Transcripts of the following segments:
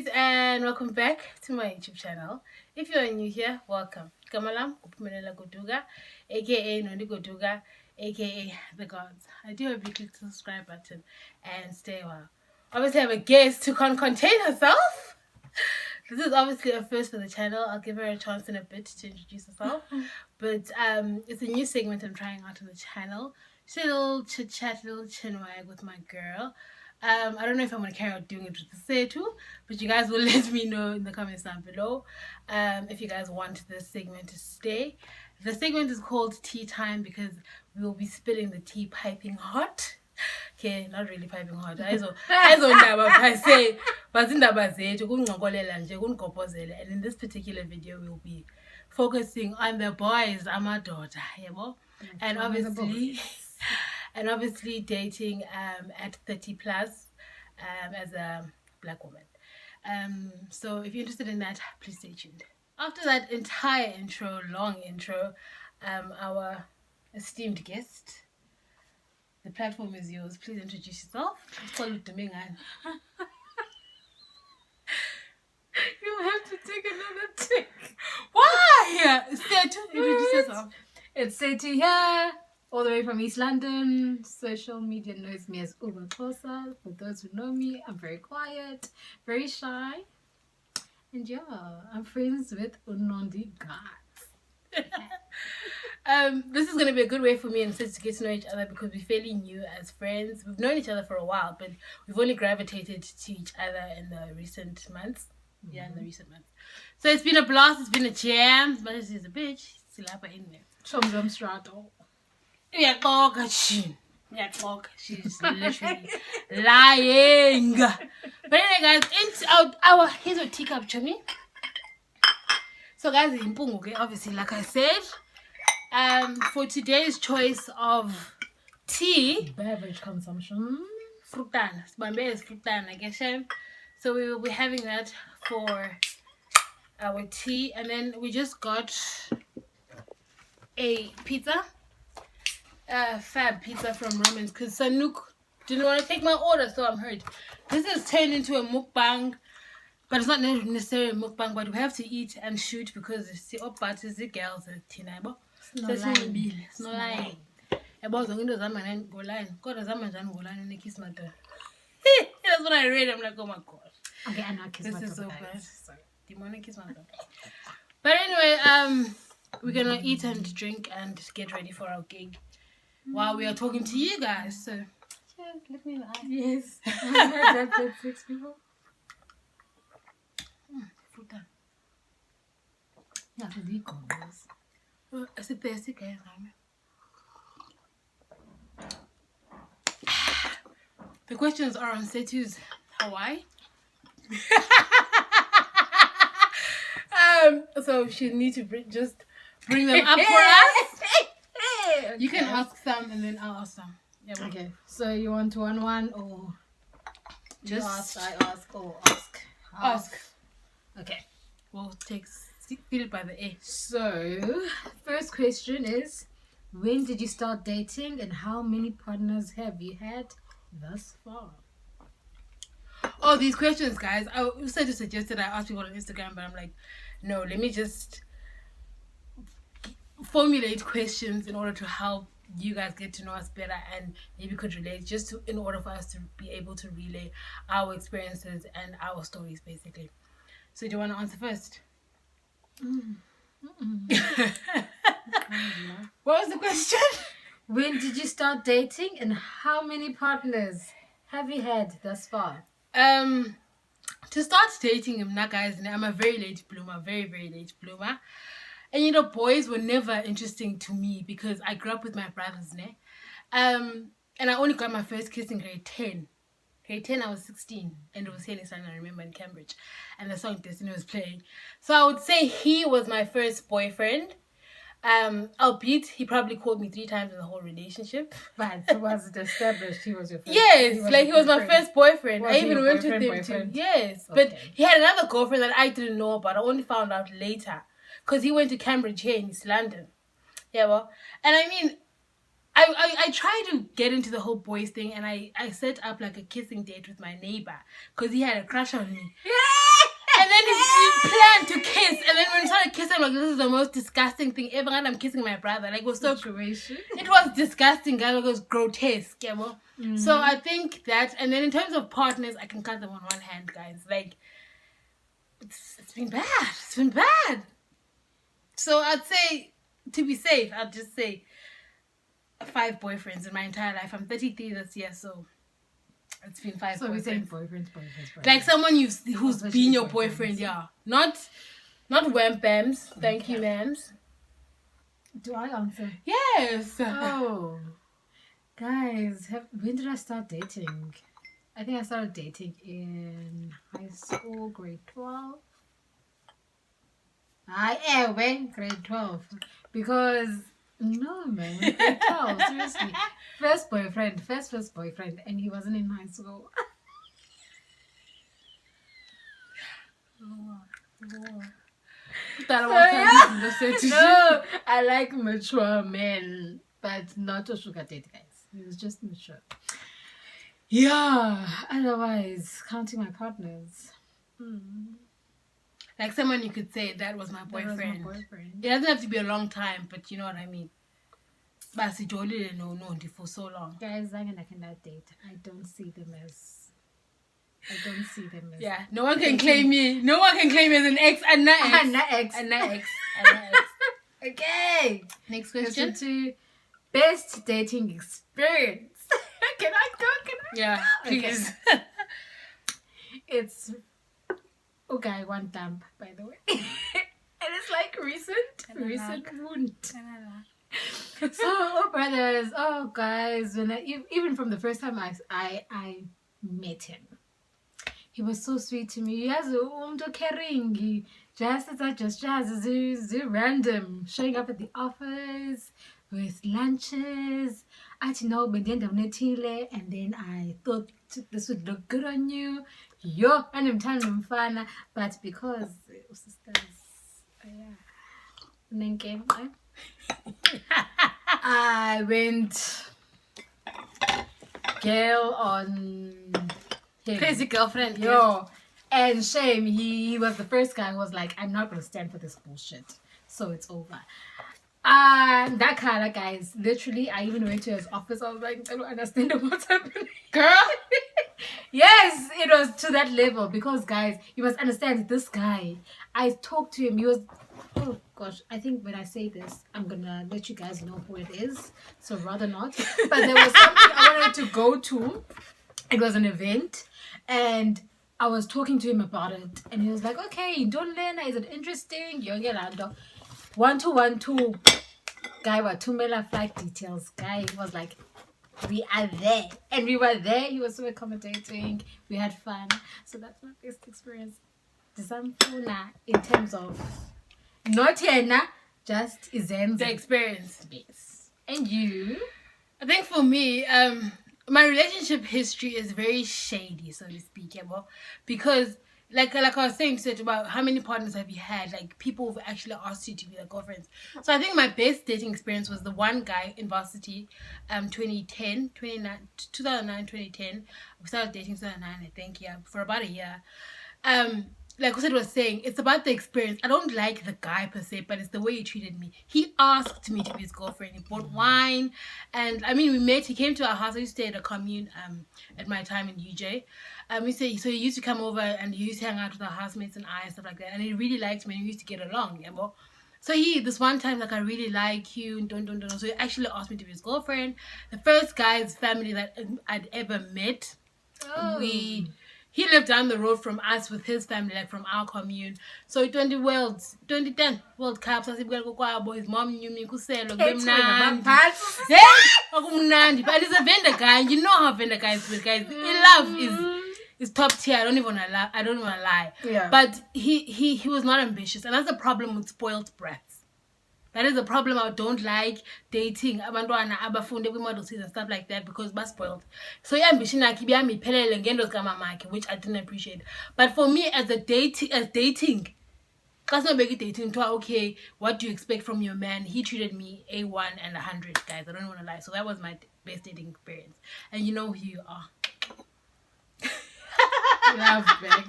guys, and welcome back to my YouTube channel. If you are new here, welcome. Kamalam Kupumelela Goduga, aka Nondi Goduga, aka The Gods. I do hope you click the subscribe button and stay a while. Obviously, I have a guest who can't contain herself. This is obviously a first for the channel. I'll give her a chance in a bit to introduce herself. But it's a new segment I'm trying out on the channel. Just a little chit chat, little chinwag with my girl. I don't know if I'm going to carry out doing it with the Setu, but you guys will let me know in the comments down below if you guys want this segment to stay. The segment is called Tea Time because we will be spilling the tea piping hot. Okay, not really piping hot. And in this particular video, we'll be focusing on the boys, Amadoda, and obviously dating at 30 plus as a black woman. So if you're interested in that, please stay tuned. After that entire long intro, our esteemed guest, the platform is yours. Please introduce yourself. It's called Domingan. You have to take another take. Why? Setu, introduce yourself. It's Setu here, all the way from East London. Social media knows me as Abafana. For those who know me, I'm very quiet, very shy. And yeah, I'm friends with Unondi gods. This is going to be a good way for me and Sis to get to know each other because we're fairly new as friends. We've known each other for a while, but we've only gravitated to each other in the recent months. Yeah, in the recent months. So it's been a blast, it's been a jam, but she's a bitch. Silapa in there. Chomzam strato. She's literally lying. But anyway, guys, it's our here's a teacup, chummy. So guys, in Pungu, obviously, like I said, for today's choice of tea, Beverage consumption. frutan. Bambe is frutan, I guess. So we will be having that for our tea, and then we just got a pizza, fab pizza from Romans, because Sanuk didn't want to take my order, so I'm hurt. This is turned into a mukbang, but it's not necessarily a mukbang, but we have to eat and shoot because it's the opparts, the girls, it's no lying. About the windows, I'm going go line. God, as I'm going go line and kiss my daughter. That's what I read. I'm like, oh my god. Okay, I'm not kissing This my is so daughter, bad. guys. Sorry. Demonic kiss my daughter. But anyway, we're gonna eat and drink and get ready for our gig while we are talking to you guys. So Cheers, look me in the eye. yes. I heard that 6 people. Fruta. Not the goals. I said thirsty, guys. The questions are on Setu's Hawaii. So she need to bring them up for us. Okay. You can ask some and then I'll ask some. Yeah, well, Okay, so you want 1-1 or Just you ask, I ask, or ask? ask. Okay. We'll take feel it by the A. So, first question is, when did you start dating and how many partners have you had thus far? Oh, these questions, guys. I said you suggested I ask people on Instagram, but I'm like, no, let me just formulate questions in order to help you guys get to know us better and maybe could relate, in order for us to be able to relay our experiences and our stories, basically. So do you want to answer first? What was the question? When did you start dating and how many partners have you had thus far? To start dating him now, guys, I'm a very late bloomer, very, very late bloomer. And boys were never interesting to me because I grew up with my brothers, ne? And I only got my first kiss in grade 10. Grade 10, I was 16, and it was here in East London, I remember, in Cambridge, and the song Destiny was playing. So I would say he was my first boyfriend. Albeit he probably called me 3 times in the whole relationship. But was it established he was your first? Yes, he was my first boyfriend. Was I he even your went with boyfriend, him too. boyfriend? Yes, Okay. but he had another girlfriend that I didn't know about. I only found out later because he went to Cambridge here in East London. Yeah, well, and I mean, I tried to get into the whole boys thing, and I set up like a kissing date with my neighbor because he had a crush on me. And then we planned to kiss. And then when we started kissing, I'm like, this is the most disgusting thing ever. And I'm kissing my brother. Like, it was so... Situation. It was disgusting, guys. It was grotesque, yeah, well. So I think that... And then in terms of partners, I can count them on one hand, guys. Like, it's been bad. It's been bad. So I'd say, to be safe, I'd just say 5 boyfriends in my entire life. I'm 33 this year, so it's been 5 boyfriends. So we're saying boyfriends. Like someone who's been your boyfriend, yeah. Not wham bams. Thank you, ma'ams. Do I answer? Yes. Oh. Guys, when did I start dating? I think I started dating in high school, grade 12. Grade 12. Because, no, man, grade 12, seriously. First boyfriend, and he wasn't in high school. No, I like mature men, but not a sugar date, guys. He was just mature. Yeah, otherwise, counting my partners. Like someone you could say, that was my boyfriend. It doesn't have to be a long time, but you know what I mean. But it's only no for so long. Guys, I cannot date. I don't see them as... Yeah, no one can claim me. No one can claim me as an ex. Anna ex. Okay. Next question. To best dating experience. Can I go? Yeah, please. Okay. It's okay, one dump, by the way. And it's like recent wound. So, oh brothers, oh guys, when even from the first time I met him, he was so sweet to me. He has caring, just random, showing up at the office with lunches. And then I thought this would look good on you. And I'm telling him fun, but because sisters, and then came I went girl on him. Crazy girlfriend. Yo. And shame, he was the first guy who was like, I'm not going to stand for this bullshit. So it's over. That kind of guys, literally, I even went to his office. I was like, I don't understand what's happening. Girl? Yes, it was to that level. Because, guys, you must understand, this guy, I talked to him. He was... Oh gosh, I think when I say this, I'm gonna let you guys know who it is. So rather not. But there was something I wanted to go to. It was an event. And I was talking to him about it. And he was like, okay, don't learn. Is it interesting? 1212. Guy was tumela flight details. Guy was like, we are there. And we were there. He was so accommodating. We had fun. So that's my best experience. In terms of... Not Yena, just Izenza. The experience. Yes. And you? I think for me, my relationship history is very shady, so to speak, yeah, well, because like I was saying about how many partners have you had, like people who've actually asked you to be their girlfriends. So I think my best dating experience was the one guy in varsity, 2009, 2010. We started dating 2009, I think, yeah, for about a year. Like Usaid was saying, it's about the experience. I don't like the guy per se, but it's the way he treated me. He asked me to be his girlfriend. He bought wine. And I mean, we met. He came to our house. I used to stay at a commune at my time in UJ. So he used to come over and he used to hang out with our housemates and I and stuff like that. And he really liked me and we used to get along. Yeah, well. So this one time, like, I really like you. So he actually asked me to be his girlfriend. The first guy's family that I'd ever met. Oh. He lived down the road from us with his family, like from our commune. So 2010 World Cup, his mom knew me, but he's a vendor guy. You know how vendor guys with guys. Love is top tier. I don't want to lie. Yeah. But he was not ambitious, and that's the problem with spoiled brats. That is the problem. I don't like dating abantwana abafunde kwi-model cities and stuff like that because they're spoiled. So yeah, ambition which I didn't appreciate. But for me, as dating, okay, what do you expect from your man? He treated me A1 and 100, guys. I don't want to lie. So that was my best dating experience. And you know who you are. Love back.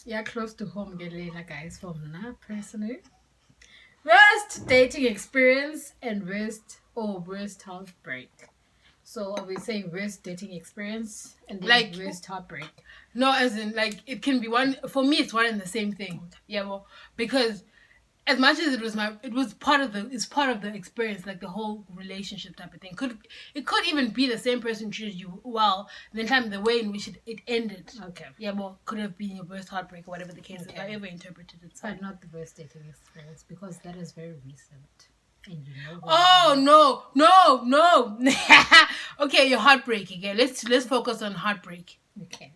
Yeah, close to home, Gelena, guys, for me personally. Worst dating experience and worst heartbreak. So are we saying worst dating experience and then Like- worst heartbreak? No, as in, like, it can be one. For me, it's one and the same thing. Yeah, well, because as much as it's part of the experience, like the whole relationship type of thing. It could even be the same person treated you well, and then time the way in which it ended. Okay. Yeah, well, could have been your worst heartbreak or whatever the case is. Okay. However interpreted it. But not the worst dating experience, because that is very recent. And you know what? Oh no. Okay, your heartbreak again. Let's focus on heartbreak. Okay.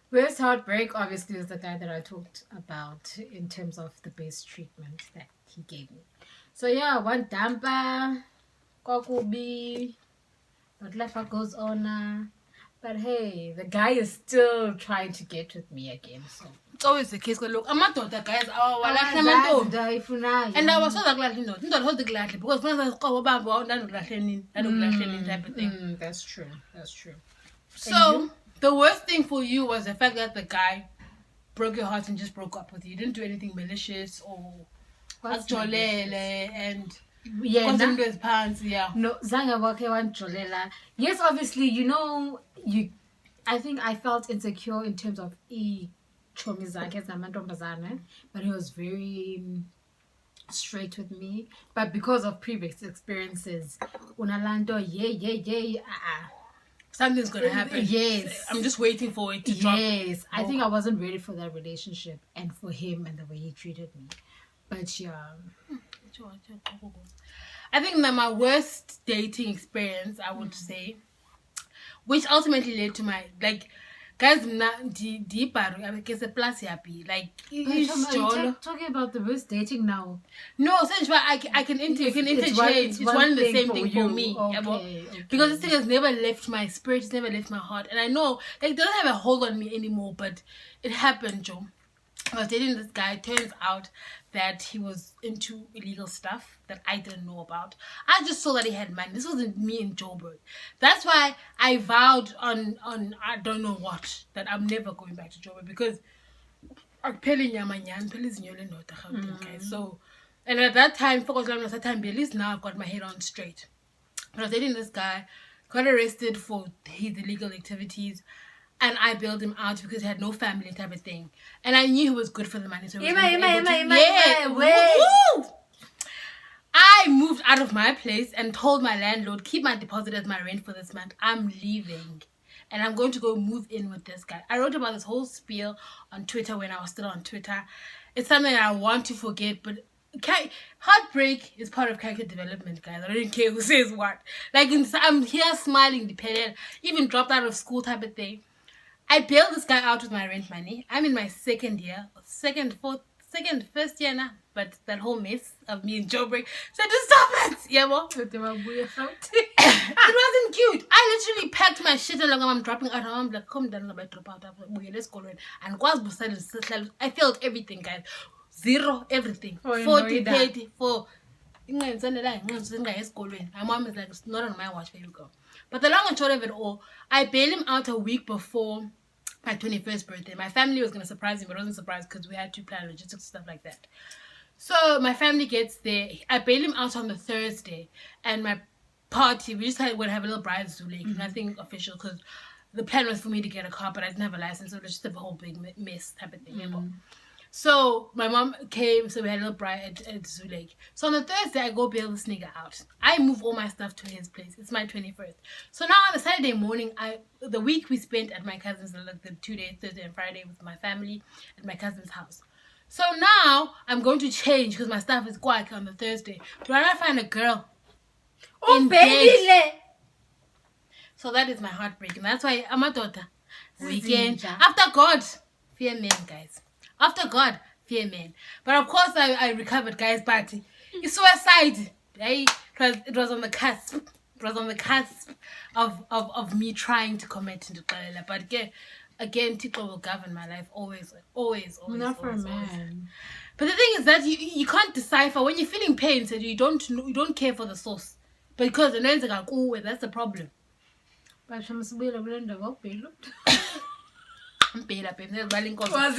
Worst heartbreak, obviously, is the guy that I talked about in terms of the base treatment that he gave me. So yeah, one damper, kokubi, but life goes on. But hey, the guy is still trying to get with me again. So It's always the case. Look, I'm not daughter, guys. And I was so glad you know. Not hold the glad because when I go back, type of thing. That's true. That's true. So the worst thing for you was the fact that the guy broke your heart and just broke up with you. You didn't do anything malicious or actually and got into his pants. Yeah. No, Zanga Wake Jolela. Yes, obviously, you know, I think I felt insecure in terms of Chomizake, but he was very straight with me. But because of previous experiences, Unalando, Something's gonna happen. Yes. I'm just waiting for it to drop. Yes, I think I wasn't ready for that relationship and for him and the way he treated me. But yeah. I think that my worst dating experience, I would say, which ultimately led to my guys I guess a plus happy Talking about the worst dating now. No, essentially I can interchange. It's one and the same thing for me. Okay. Because this thing has never left my spirit, it's never left my heart. And I know it doesn't have a hold on me anymore, but it happened, Joe. I was dating this guy. Turns out that he was into illegal stuff that I didn't know about. I just saw that he had money. This wasn't me in Joburg. That's why I vowed on I don't know what that I'm never going back to Joburg because so, and at that time, at least now I've got my head on straight. But I was dating this guy, got arrested for his illegal activities. And I bailed him out because he had no family type of thing. And I knew he was good for the money. So I moved out of my place and told my landlord, keep my deposit as my rent for this month. I'm leaving. And I'm going to go move in with this guy. I wrote about this whole spiel on Twitter when I was still on Twitter. It's something I want to forget, but heartbreak is part of character development, guys. I don't care who says what. I'm here smiling, dependent, even dropped out of school type of thing. I bailed this guy out with my rent money. I'm in my first year now. But that whole mess of me and Joburg said to stop it. Yeah, well. It wasn't cute. I literally packed my shit along and I'm dropping out. I'm like, come down, drop out. Let's go. And I failed everything, guys. Zero, everything. 40, 30, for my mom is like, it's not on my watch, baby girl. But the long and short of it all, I bailed him out a week before my 21st birthday. My family was going to surprise him, but I wasn't surprised because we had to plan logistics and stuff like that. So my family gets there. I bailed him out on the Thursday. And my party, we just would have a little bride's Zulek, nothing official because the plan was for me to get a car, but I didn't have a license, so it was just a whole big mess type of thing. So my mom came, so we had a little bride at Zulek. So on the Thursday, I go bail this nigga out. I move all my stuff to his place. It's my 21st. So now on the Saturday morning, the week we spent at my cousin's, like the 2 days, Thursday and Friday, with my family at my cousin's house. So now I'm going to change because my stuff is quack on the Thursday. Do I not find a girl? Oh, baby! So that is my heartbreak, and that's why I'm a daughter. Weekend after God, fear men, guys. After God, fear men. But of course, I recovered, guys. But it's suicide. Right? It was on the cusp. It was on the cusp of me trying to commit into Kalala. But again, Tito will govern my life always. Not for a man. But the thing is that you can't decipher when you're feeling pain. So you don't care for the source because the names are like, oh, that's the problem. Basho msibuyele kule ndaba ubhelu. Mbela babe, ngezibala inkosi. But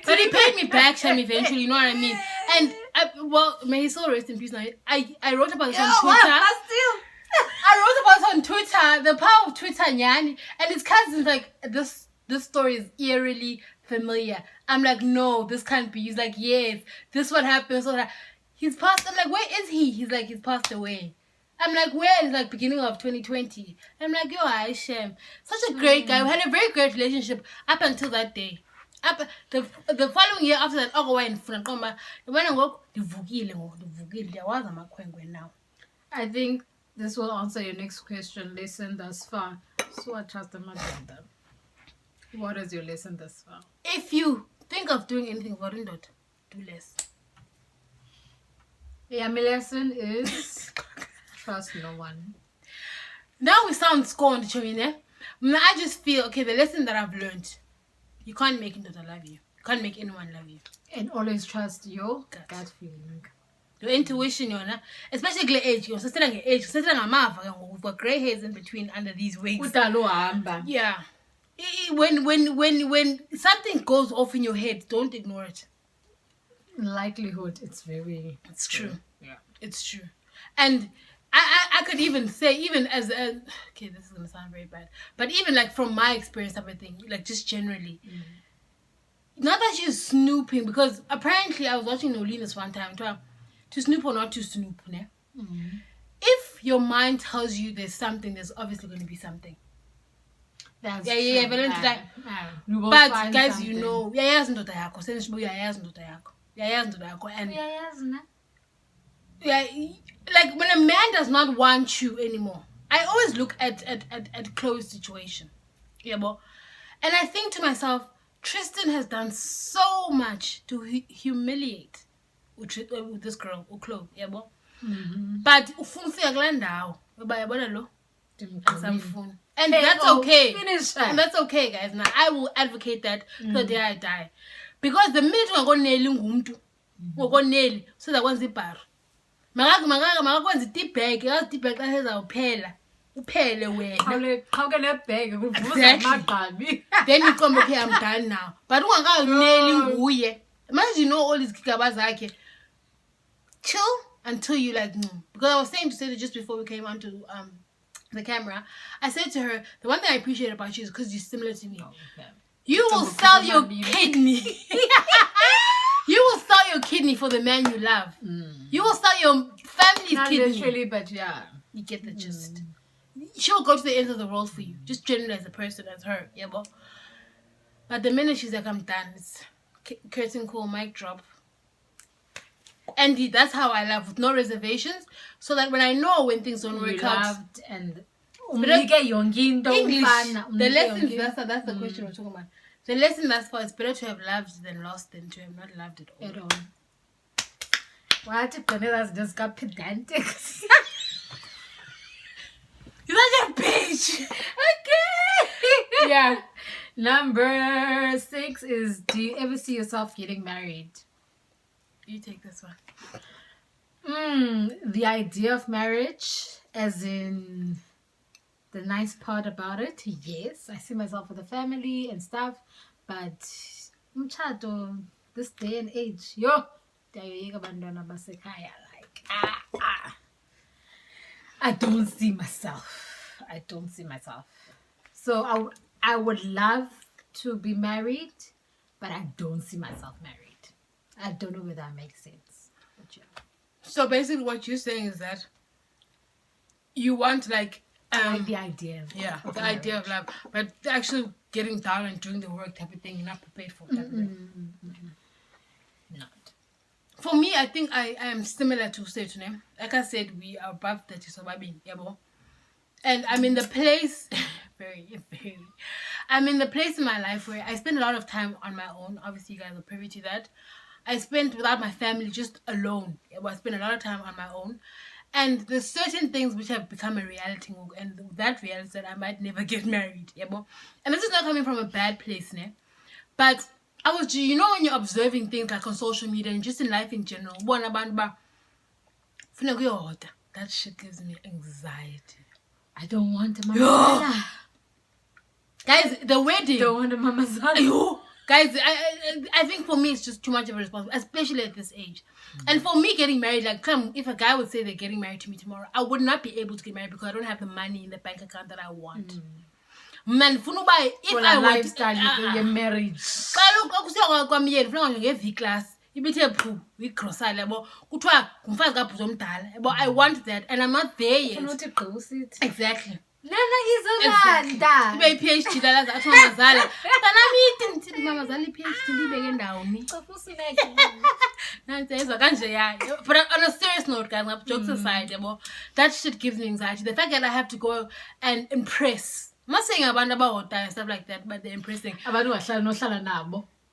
But he paid me back, Shem, eventually, you know what I mean? And, well, may he still rest in peace now. I wrote about this on Twitter. I wrote about it on Twitter, the power of Twitter, Nyani. And his cousins, like, this story is eerily familiar. I'm like, no, this can't be. He's like, yes, this what happened. So he's passed. I'm like, where is he? He's like, he's passed away. I'm like, where? It's like beginning of 2020. I'm like, yo, Aishem. Such a great guy. We had a very great relationship up until that day. Up the following year after that, oh, went from Koma. When I walk, the Vugil, there was a Makwengwe now. I think this will answer your next question. Lesson thus far. So I trust the agenda. What is your lesson thus far? If you think of doing anything for Rindot, do less. Yeah, my lesson is trust no one. Now we sound scorned, Chomine. I just feel, okay, the lesson that I've learned, you can't make Rindot love you. You can't make anyone love you. And always trust your gut feeling. Your intuition, especially age. You're still age. We've got grey hairs in between under these wigs. Yeah. When something goes off in your head, don't ignore it. Likelihood, it's true. Yeah, it's true. And I could even say, even as a, okay, this is gonna sound very bad, but even like from my experience type of thing, like just generally, not that she's snooping, because apparently I was watching Nolina's one time to snoop or not to snoop, ne? If your mind tells you there's something, there's obviously going to be something. That's true. But guys, something. You know, and like when a man does not want you anymore, I always look at closed situation. Yeah, but and I think to myself, Tristan has done so much to humiliate with this girl, Uklo, yeah, but but and that's okay. And that's okay, guys. Now I will advocate that till the day I die, because the minute we're going nail so that once the bar, how can I beg? Exactly. Then you come, okay, I'm done now. But nailing imagine you know all these kikabazake. Chill until you like because I was saying to say that just before we came onto the camera, I said to her, the one thing I appreciate about you is because you're similar to me. You will sell your kidney. You will sell your kidney for the man you love. You will sell your family's kidney. Literally, but yeah, you get the gist. She'll go to the end of the world for you, just generally as a person, as her. Yeah, but the minute she's like, I'm done, it's curtain call, mic drop. And that's how I love, with no reservations, so that when I know when things don't work out. And English, the lessons, that's the question we're talking about. The lesson that's for, it's better to have loved than lost than to have not loved at all. What if Pamela's just got pedantic? You're such a bitch. Okay. Yeah. Number 6 is, do you ever see yourself getting married? You take this one. The idea of marriage, as in the nice part about it, yes, I see myself with a family and stuff, but umchado, this day and age, like, I don't see myself. So I would love to be married, but I don't see myself married. I don't know whether that makes sense. But yeah. So basically what you're saying is that you want like the idea of the idea of love, but actually getting down and doing the work type of thing you're not prepared for. Not. For me, I think I am similar to Setune. Like I said, we are above 30, so and I'm in the place I'm in the place in my life where I spend a lot of time on my own. Obviously you guys are privy to that. I spent without my family, just alone. I spent a lot of time on my own. And there's certain things which have become a reality, and that reality is that I might never get married. And this is not coming from a bad place, ne? But I was, you know, when you're observing things like on social media and just in life in general, that shit gives me anxiety. I don't want a mamazala. Guys, the wedding. Don't want a mamazala. Yo. Guys, I think for me it's just too much of a responsibility, especially at this age. And for me getting married, like, if a guy would say they're getting married to me tomorrow, I would not be able to get married because I don't have the money in the bank account that I want. Man, if I lifestyle your marriage. I want that, and I'm not there yet. Exactly. Exactly. PhD but on a serious note, guys, jokes aside, that shit gives me anxiety. The fact that I have to go and impress. I'm not saying about and stuff like that, but they're impressing.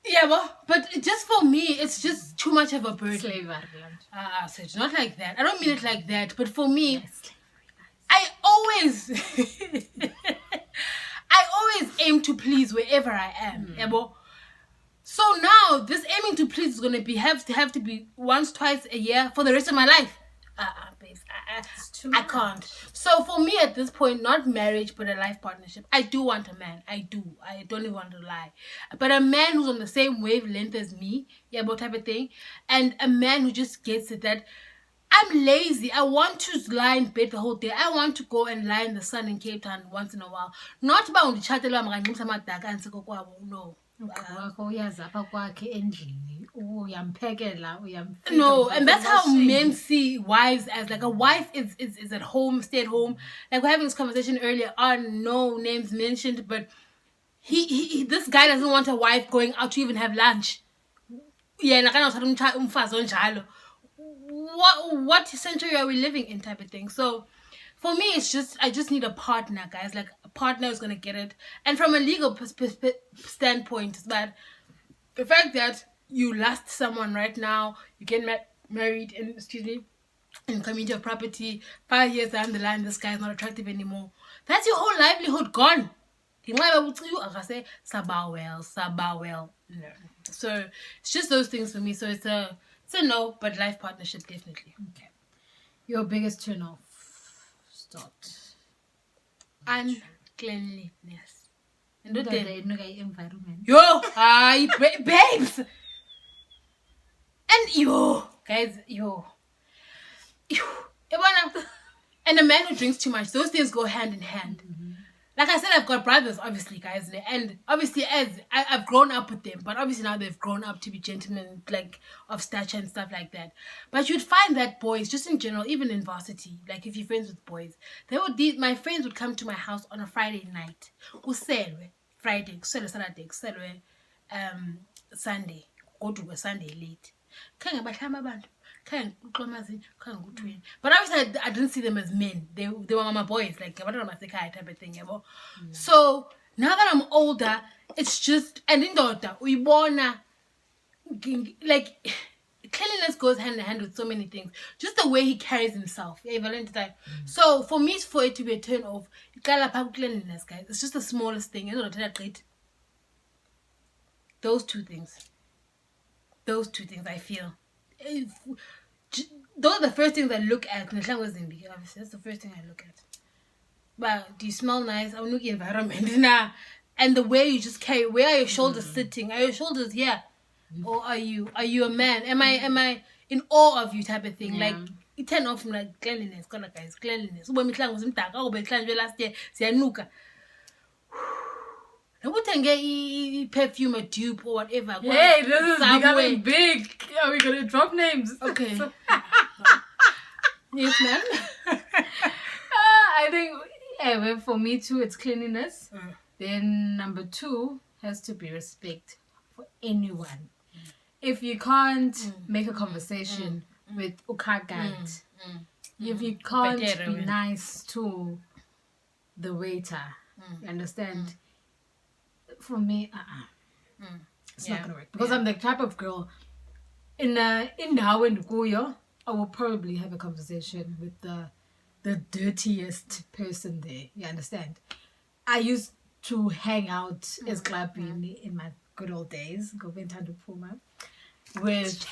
Yeah, but just for me, it's just too much of a burden. So it's not like that. I don't mean it like that, but for me, I always aim to please wherever I am. So now this aiming to please is gonna have to be once, twice a year for the rest of my life. Babes, I can't. So for me at this point, not marriage but a life partnership. I do want a man. I don't even want to lie. But a man who's on the same wavelength as me, type of thing, and a man who just gets it that I'm lazy. I want to lie in bed the whole day. I want to go and lie in the sun in Cape Town once in a while. Not about the chat. No. No, and that's how men see wives as. Like, a wife is at home, stay at home. Like, we're having this conversation earlier on, no names mentioned, but he this guy doesn't want a wife going out to even have lunch. What century are we living in, type of thing? So for me, it's just, I just need a partner, guys. Like, a partner who's gonna get it. And from a legal standpoint, is that the fact that you lost someone right now, you get married in community of property, 5 years down the line, this guy is not attractive anymore. That's your whole livelihood gone. No. So it's just those things for me. So it's a no, but life partnership definitely. Okay. Your biggest turn off? Start. Uncleanliness. And the environment. Yo, hi, babes. And guys, and a man who drinks too much, those things go hand in hand. Like I said, I've got brothers, obviously, guys, and obviously as I've grown up with them, but obviously now they've grown up to be gentlemen, like, of stature and stuff like that. But you'd find that boys, just in general, even in varsity, like, if you're friends with boys, my friends would come to my house on a Friday night. Friday, Saturday, Sunday, go to a Sunday late. But obviously I didn't see them as men. They were my boys, like, type of thing. So now that I'm older, it's just, and in daughter, we wanna, like, cleanliness goes hand in hand with so many things. Just the way he carries himself. So for me, for it to be a turn off, cleanliness, guys, it's just the smallest thing. Those two things I feel. Those are the first things I look at. Obviously, that's the first thing I look at. But do you smell nice? I'm looking at environment now. And the way you just carry, where are your shoulders sitting? Are your shoulders here? Or are you a man? Am I in awe of you, type of thing? Yeah. Like, it turn off from, like, cleanliness. Guys, cleanliness. Last year, perfume, a dupe, or whatever. Hey, this is becoming big. Are we gonna drop names? Okay. Yes, ma'am. I think for me too, it's cleanliness. Then number 2 has to be respect for anyone. If you can't make a conversation with Ukagat, if you can't be nice to the waiter, you understand? For me, it's not gonna work, because I'm the type of girl in Guyo, I will probably have a conversation with the dirtiest person there. You understand? I used to hang out as clubbing in my good old days. Go Puma with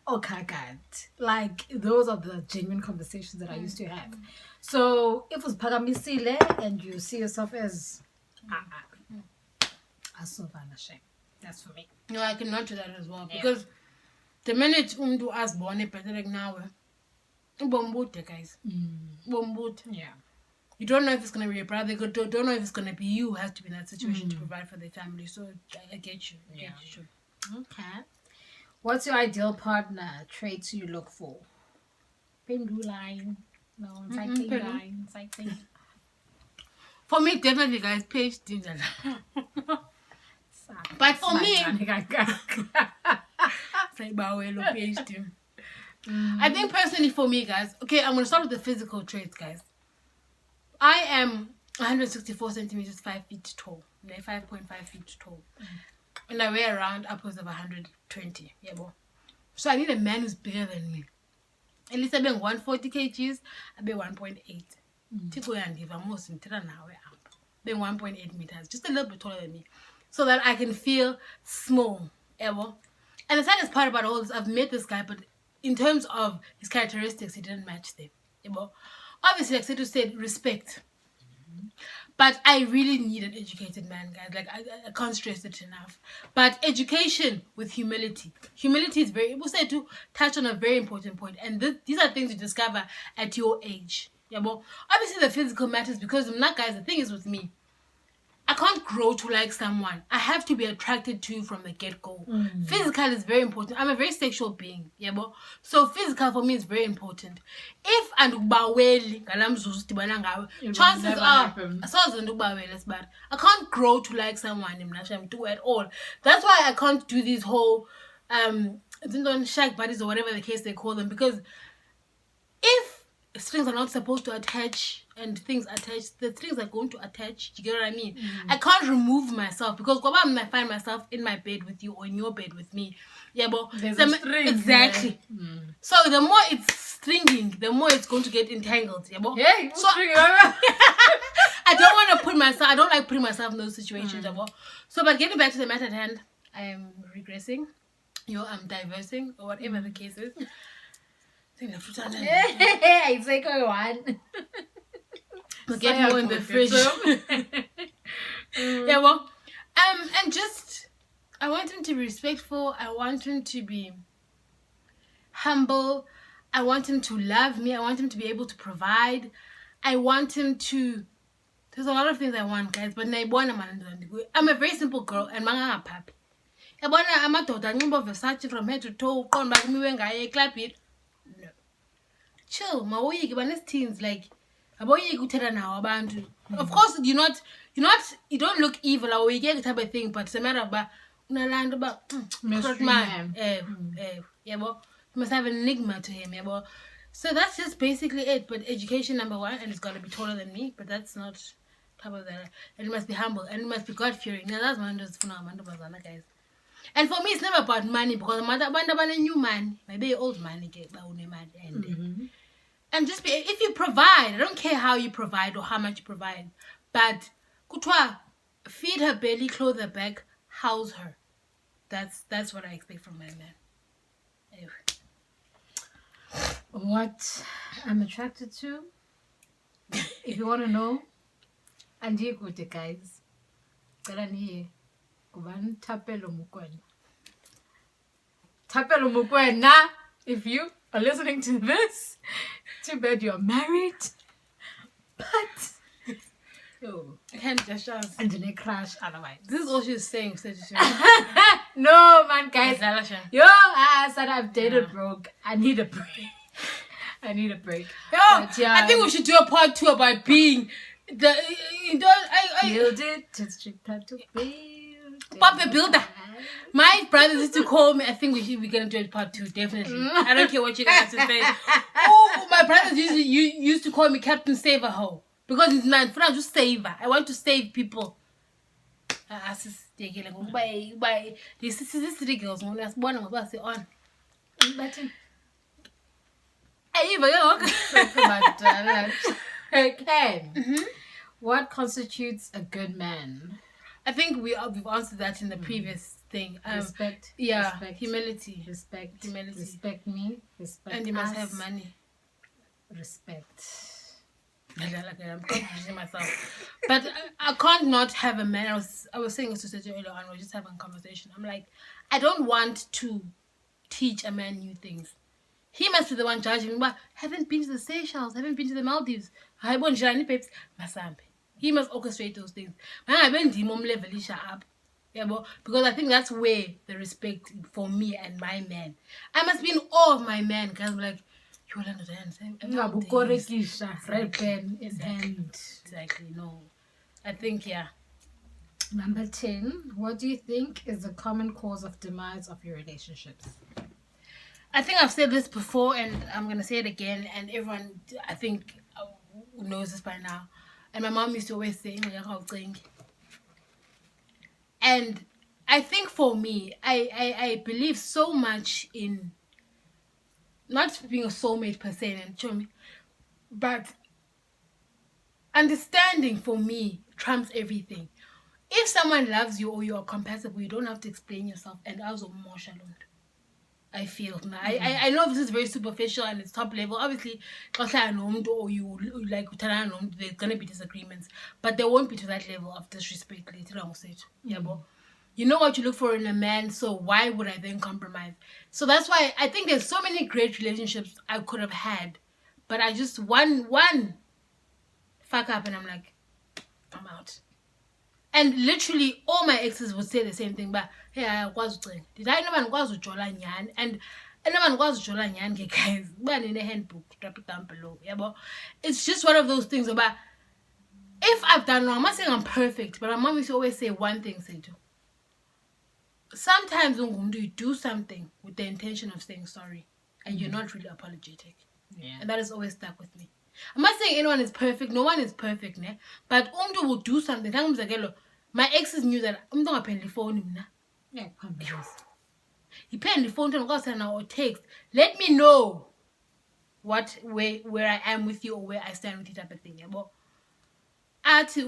okagat. Like, those are the genuine conversations that I used to have. So if it's Pagamisile and you see yourself as Asovana shame. That's for me. No, I cannot do that as well. Because the minute do us born it better like now, bombute, guys. Bombute. Yeah. You don't know if it's gonna be your brother. You don't know if it's gonna be you who has to be in that situation to provide for the family. So I get you. I get you. Okay. What's your ideal partner? Traits you look for? Pindu line. No, cycling line. Cycling. For me, definitely, guys, page ginger. But for me, I think personally for me, guys, okay, I'm gonna start with the physical traits, guys. I am 164 centimeters, 5 feet tall, 5.5 feet tall, and I weigh around upwards of 120. Yeah, boy. So I need a man who's bigger than me. At least I've been 140 kgs. I've been 1.8. Tiko yandiva most in Tira now. Been 1.8 meters, just a little bit taller than me, so that I can feel small. Ever. And the saddest part about all this, I've met this guy, but in terms of his characteristics, he didn't match them. Obviously, like Setu said, respect. But I really need an educated man, guys. Like, I can't stress it enough. But education with humility. Humility is very, we'll say to touch on a very important point. And these are things you discover at your age. Yeah, well, obviously the physical matters because I'm not, guys, the thing is with me, I can't grow to like someone. I have to be attracted to you from the get-go. Physical is very important. I'm a very sexual being. Yeah, but so physical for me is very important. If and chances are I can't grow to like someone at all. That's why I can't do these whole shag buddies or whatever the case they call them, because if strings are not supposed to attach and things attach, the strings are going to attach. You get what I mean? I can't remove myself because I find myself in my bed with you or in your bed with me. Yeah, but exactly. So the more it's stringing, the more it's going to get entangled. Yeah, but so I don't want to put myself. I don't like putting myself in those situations. Yeah, but so, but getting back to the matter at hand, I am regressing. I'm diversing or whatever the case is. It's like one. We'll get more in the fridge. Yeah, well, and just I want him to be respectful. I want him to be humble. I want him to love me. I want him to be able to provide. I want him to. There's a lot of things I want, guys, but I'm a very simple girl, and I'm happy. I'm a daughter. Versace from head to toe. Come back me when I clap it. Chill, my way you teens like about you good now about. Of course, you don't look evil or you get the type of thing, but it's a matter about land about man. Yeah, well, you must have an enigma to him, yeah, well. So that's just basically it. But education number one, and it's gotta be taller than me, but that's not top of that. And it must be humble and it must be God fearing. Now that's one of those guys. And for me, it's never about money because I'm a new man, maybe old man, and just be, if you provide, I don't care how you provide or how much you provide, but kutwa, feed her belly, clothe her back, house her. That's what I expect from my man. Anyway. What I'm attracted to, if you want to know, and you good guys, Tapelo mukwena. If you are listening to this, too bad you're married. But Hand gestures. And then crash otherwise. This is all she's saying. No, man, guys. Yo, I said I've dated broke. I need a break. Yo, yeah. I think we should do a part 2 about being the. Build it to strip time to build. Papa builder. My brothers used to call me. I think we're gonna do a part 2, definitely. I don't care what you guys have to say. Oh, my brothers used to call me Captain Save a Hoe because it's not for just saver. I want to save people. This girls when I was born about say on. Button. Okay. What constitutes a good man? I think we've answered that in the previous thing. Respect. Yeah. Respect, Humility. Respect. Humility. Respect me. Respect And you must us. have money. Respect. I'm confusing myself, but I can't not have a man. I was saying this to Sergio earlier on. We're just having a conversation. I'm like, I don't want to teach a man new things. He must be the one judging me. But haven't been to the Seychelles, haven't been to the Maldives. I want Jirani babes, Masambe. He must orchestrate those things. I went level up. Yeah, because I think that's where the respect for me and my man. I must be in awe of my man because I'm like, you will understand. Red pen in hand. Exactly, no. I think, yeah. Number 10, what do you think is the common cause of demise of your relationships? I think I've said this before and I'm going to say it again, and everyone, I think, knows this by now. And my mom used to always say, and I think for me, I believe so much in not being a soulmate per se, but understanding for me trumps everything. If someone loves you or you are compatible, you don't have to explain yourself. And I was emotional. I feel now. I know this is very superficial and it's top level. Obviously, or you like there's gonna be disagreements, but there won't be to that level of disrespect later on. You know what you look for in a man, so why would I then compromise? So that's why I think there's so many great relationships I could have had, but I just one fuck up and I'm like, I'm out. And literally all my exes would say the same thing, but hey, did I know man was jola nyan? And no man was jola nyan, guys. Man in the handbook, drop it down below. Yeah, but it's just one of those things about if I've done wrong, I'm not saying I'm perfect, but my mom used to always say one thing, say to. Sometimes when you do something with the intention of saying sorry and you're not really apologetic. Yeah. And that has always stuck with me. I'm not saying anyone is perfect, no one is perfect, ne? But will do something. My exes knew that phone. Yeah, He paid the phone or text. Let me know where I am with you or where I stand with you type of thing. But why do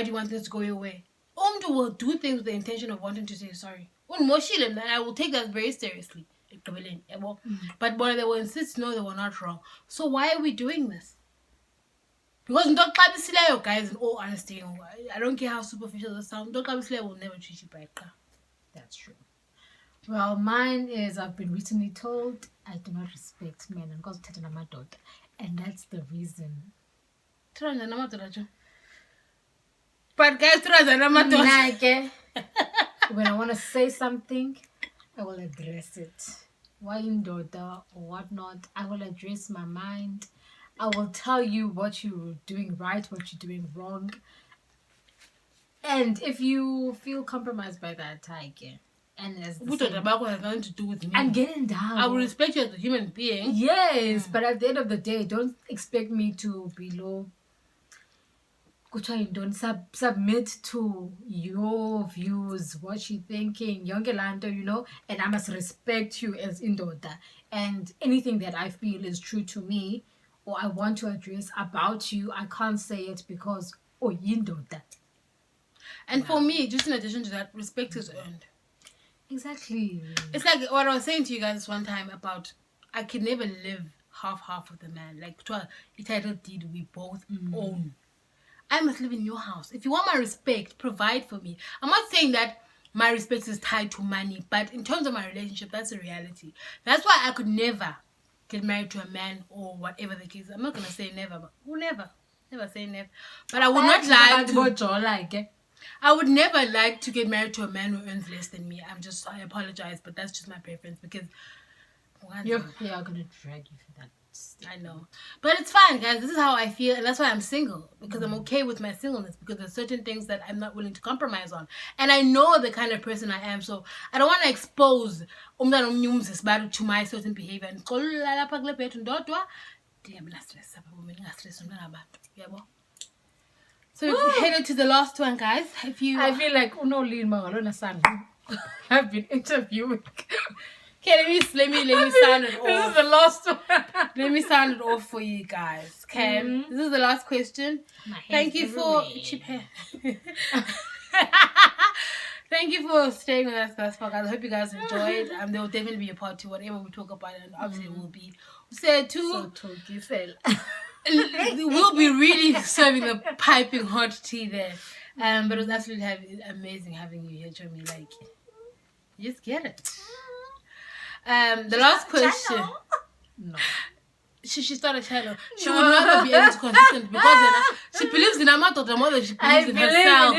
you want things to go your way? Will do things with the intention of wanting to say sorry. And I will take that very seriously. But when they will insist, no, they were not wrong. So why are we doing this? Because guys, in all honesty, I don't care how superficial this sounds, will never treat you right. That's true. Well, mine is I've been recently told I do not respect men and because and that's the reason. But guys, when I want to say something, I will address it. Why in daughter or whatnot, I will address my mind. I will tell you what you're doing right, what you're doing wrong. And if you feel compromised by that, I get. And as has nothing to do with me. And getting down. I will respect you as a human being. Yes, but at the end of the day, don't expect me to be low. Don't submit to your views, what you're thinking, Yongelando, and I must respect you as indoda. And anything that I feel is true to me or I want to address about you, I can't say it because indoda. And for me, just in addition to that, respect is earned. Exactly. It's like what I was saying to you guys one time about I can never live half with a man. Like the title deed we both own. I must live in your house. If you want my respect, provide for me. I'm not saying that my respect is tied to money, but in terms of my relationship, that's a reality. That's why I could never get married to a man or whatever the case. I'm not going to say never, but never say never. But I would not like to. I would never like to get married to a man who earns less than me. I apologize, but that's just my preference because you're going to drag you for that. I know. But it's fine, guys. This is how I feel. And that's why I'm single. Because I'm okay with my singleness. Because there's certain things that I'm not willing to compromise on. And I know the kind of person I am. So I don't want to expose to my certain behavior. So we're headed to the last one, guys. I feel like I've been interviewing. Okay, let me sound it This is off. the last one. Let me sound it off for you guys. Okay, this is the last question. Thank you for Thank you for staying with us thus far, guys. I hope you guys enjoyed. There will definitely be a part 2, whatever we talk about, and obviously it will be. We'll be really serving the piping hot tea there. But it was absolutely amazing having you here, Jomi. Like, you just get it. The last question. No. She started channel. She will never be able to consistent because she believes in Amato more than she believes in herself.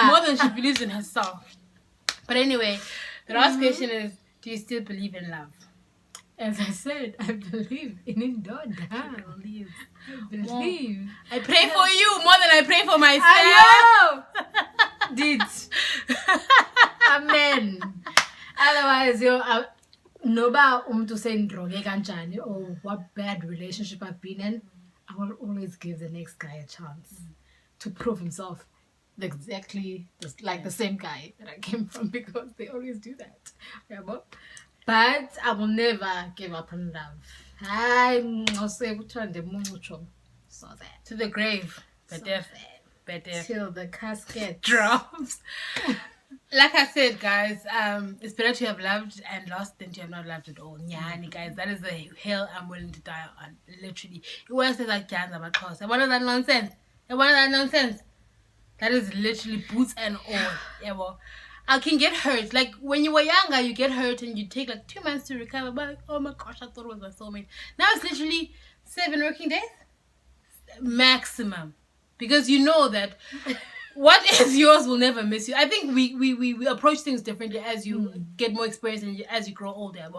More than she believes in herself. But anyway, the last question is: do you still believe in love? As I said, I believe in Indoda. I believe. I pray for you more than I pray for myself. Did. Amen. Otherwise, noba umtu sendroge kanjani or what bad relationship I've been in, I will always give the next guy a chance to prove himself exactly like the same guy that I came from, because they always do that. Yeah, but I will never give up on love. So that To the grave. Better. Till the casket drops. Like I said, guys, it's better to have loved and lost than to have not loved at all. Nyani, guys, that is the hill I'm willing to die on. Literally. It was like Janza about cause. What is that nonsense? That is literally boots and all. Yeah, well, I can get hurt. Like when you were younger, you get hurt and you take like 2 months to recover. But like, oh my gosh, I thought it was my soulmate. Now it's literally 7 working days maximum, because you know that what is yours will never miss you. I think we approach things differently as you get more experience and as you grow older.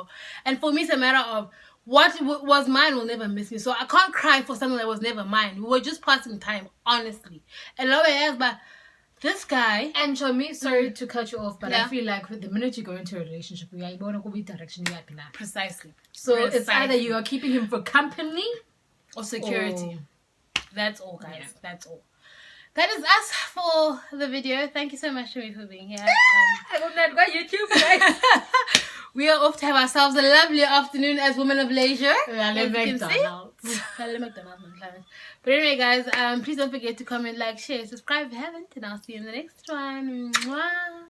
And for me, it's a matter of what was mine will never miss me. So I can't cry for something that was never mine. We were just passing time, honestly. And now I ask, but this guy. And for me, sorry to cut you off, but I feel like the minute you go into a relationship, you are going to go be direction. Precisely. So it's either you are keeping him for company or security. That's all, guys. Yeah. That's all. That is us for the video. Thank you so much, Shami, for being here. I will not go YouTube, guys. We are off to have ourselves a lovely afternoon as women of leisure. McDonald's. But anyway, guys, please don't forget to comment, like, share, subscribe if you haven't, and I'll see you in the next one. Mwah.